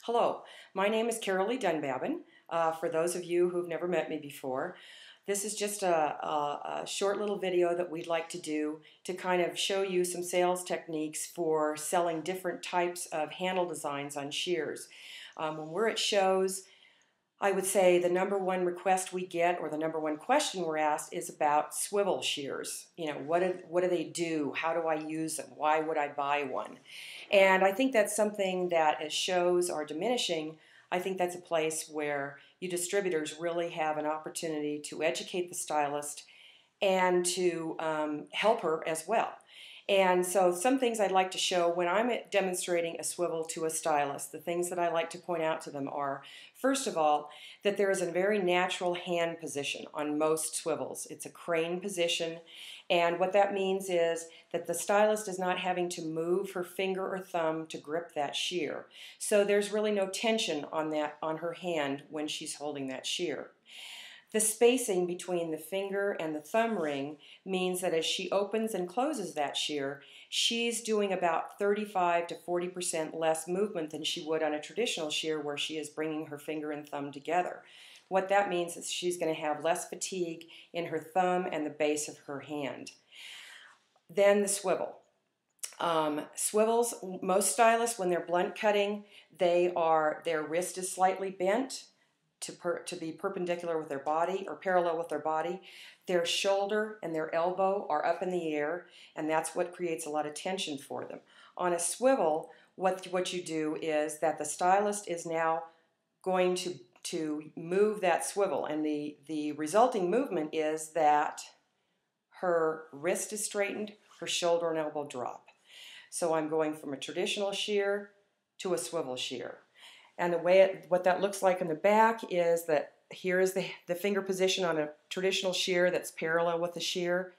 Hello, my name is Caralee Dunbabin. For those of you who've never met me before, this is just a short little video that we'd like to do to kind of show you some sales techniques for selling different types of handle designs on shears. When we're at shows, I would say the number one request we get, or the number one question we're asked, is about swivel shears. You know, what do they do? How do I use them? Why would I buy one? And I think that's something that, as shows are diminishing, I think that's a place where you distributors really have an opportunity to educate the stylist and to help her as well. And so some things I'd like to show when I'm demonstrating a swivel to a stylist, the things that I like to point out to them are, first of all, that there is a very natural hand position on most swivels. It's a crane position, and what that means is that the stylist is not having to move her finger or thumb to grip that shear. So there's really no tension on her hand when she's holding that shear. The spacing between the finger and the thumb ring means that as she opens and closes that shear, she's doing about 35 to 40% less movement than she would on a traditional shear where she is bringing her finger and thumb together. What that means is she's going to have less fatigue in her thumb and the base of her hand. Then the swivel. Swivels, most stylists, when they're blunt cutting, their wrist is slightly bent to be perpendicular with their body or parallel with their body. Their shoulder and their elbow are up in the air, and that's what creates a lot of tension for them. On a swivel, what you do is that the stylist is now going to move that swivel, and the resulting movement is that her wrist is straightened, her shoulder and elbow drop. So I'm going from a traditional shear to a swivel shear. And what that looks like in the back is that here is the finger position on a traditional shear that's parallel with the shear.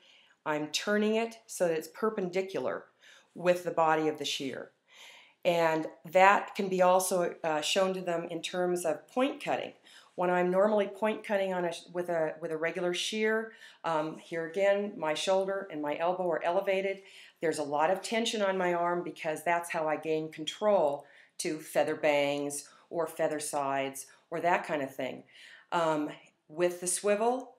I'm turning it so that it's perpendicular with the body of the shear. And that can be also shown to them in terms of point cutting. When I'm normally point cutting with a regular shear, here again, my shoulder and my elbow are elevated. There's a lot of tension on my arm because that's how I gain control to feather bangs or feather sides or that kind of thing. With the swivel,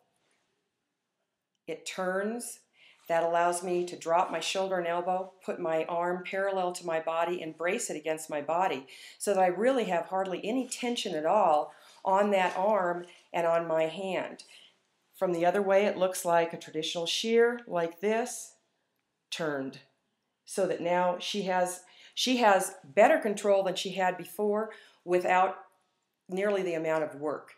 it turns. That allows me to drop my shoulder and elbow, put my arm parallel to my body, and brace it against my body so that I really have hardly any tension at all on that arm and on my hand. From the other way, it looks like a traditional shear like this, turned, so that now she has better control than she had before without nearly the amount of work.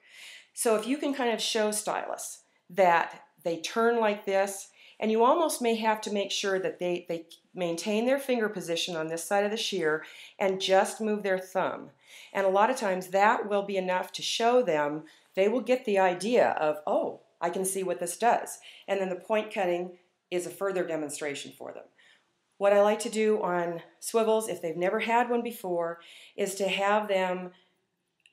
So if you can kind of show stylists that they turn like this, and you almost may have to make sure that they maintain their finger position on this side of the shear and just move their thumb. And a lot of times that will be enough to show them, they will get the idea of, oh, I can see what this does. And then the point cutting is a further demonstration for them. What I like to do on swivels, if they've never had one before, is to have them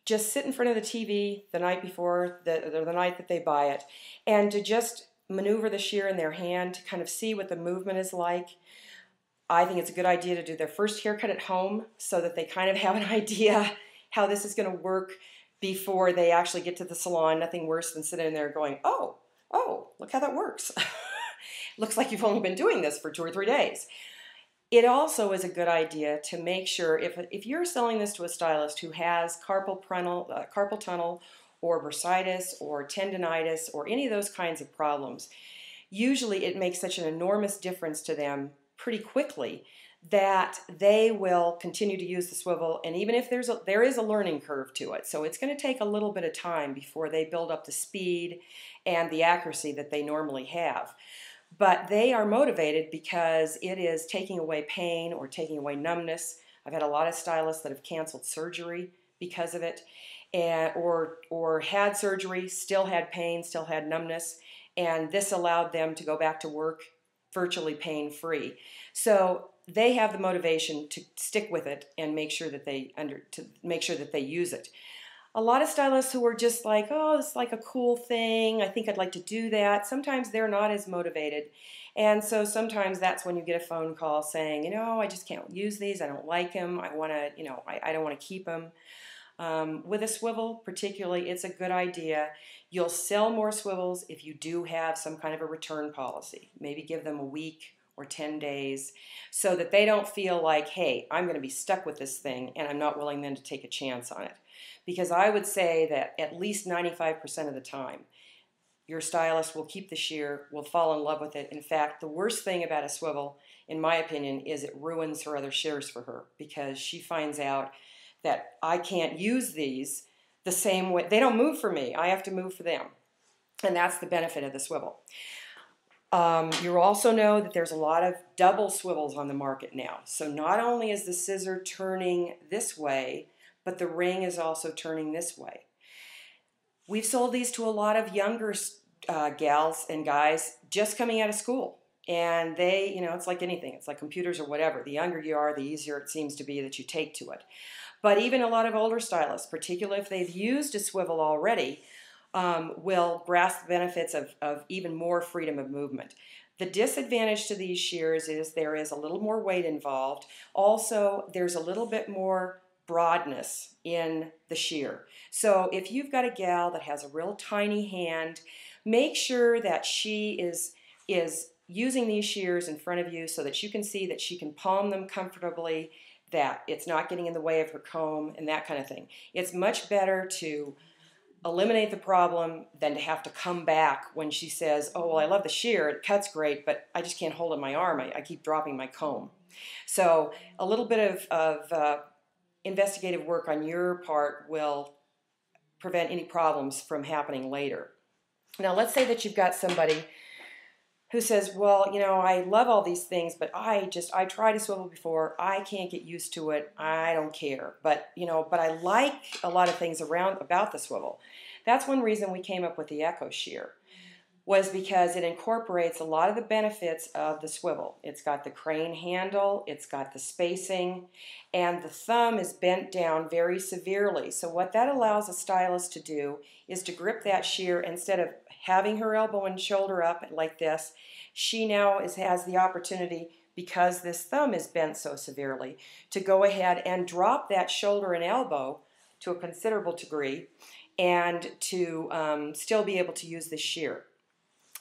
just sit in front of the TV the night before, the night that they buy it, and to just maneuver the shear in their hand to kind of see what the movement is like. I think it's a good idea to do their first haircut at home so that they kind of have an idea how this is going to work before they actually get to the salon. Nothing worse than sitting there going, oh, look how that works. Looks like you've only been doing this for 2 or 3 days. It also is a good idea to make sure, if you're selling this to a stylist who has carpal tunnel or bursitis or tendonitis or any of those kinds of problems, usually it makes such an enormous difference to them pretty quickly that they will continue to use the swivel, and even if there is a learning curve to it, so it's going to take a little bit of time before they build up the speed and the accuracy that they normally have. But they are motivated because it is taking away pain or taking away numbness. I've had a lot of stylists that have canceled surgery because of it, or had surgery, still had pain, still had numbness, and this allowed them to go back to work virtually pain-free. So they have the motivation to stick with it and make sure that they use it. A lot of stylists who are just like, oh, it's like a cool thing, I think I'd like to do that, sometimes they're not as motivated. And so sometimes that's when you get a phone call saying, I just can't use these, I don't like them, I want to, I don't want to keep them. With a swivel particularly, it's a good idea. You'll sell more swivels if you do have some kind of a return policy. Maybe give them a week or 10 days so that they don't feel like, hey, I'm going to be stuck with this thing and I'm not willing then to take a chance on it. Because I would say that at least 95% of the time, your stylist will keep the shear, will fall in love with it. In fact, the worst thing about a swivel, in my opinion, is it ruins her other shears for her because she finds out that I can't use these the same way. They don't move for me. I have to move for them. And that's the benefit of the swivel. You also know that there's a lot of double swivels on the market now. So not only is the scissor turning this way, but the ring is also turning this way. We've sold these to a lot of younger gals and guys just coming out of school. And they, it's like anything. It's like computers or whatever. The younger you are, the easier it seems to be that you take to it. But even a lot of older stylists, particularly if they've used a swivel already, will grasp the benefits of even more freedom of movement. The disadvantage to these shears is there is a little more weight involved. Also, there's a little bit more broadness in the shear. So if you've got a gal that has a real tiny hand, make sure that she is using these shears in front of you so that you can see that she can palm them comfortably, that it's not getting in the way of her comb and that kind of thing. It's much better to eliminate the problem than to have to come back when she says, oh, well, I love the shear, it cuts great, but I just can't hold it in my arm, I keep dropping my comb. So a little bit of investigative work on your part will prevent any problems from happening later. Now let's say that you've got somebody who says, well, I love all these things, but I tried a swivel before, I can't get used to it, I don't care, but I like a lot of things about the swivel. That's one reason we came up with the Echo shear, was because it incorporates a lot of the benefits of the swivel. It's got the crane handle, it's got the spacing, and the thumb is bent down very severely. So what that allows a stylist to do is to grip that shear instead of having her elbow and shoulder up like this. She now has the opportunity, because this thumb is bent so severely, to go ahead and drop that shoulder and elbow to a considerable degree and to still be able to use the shear.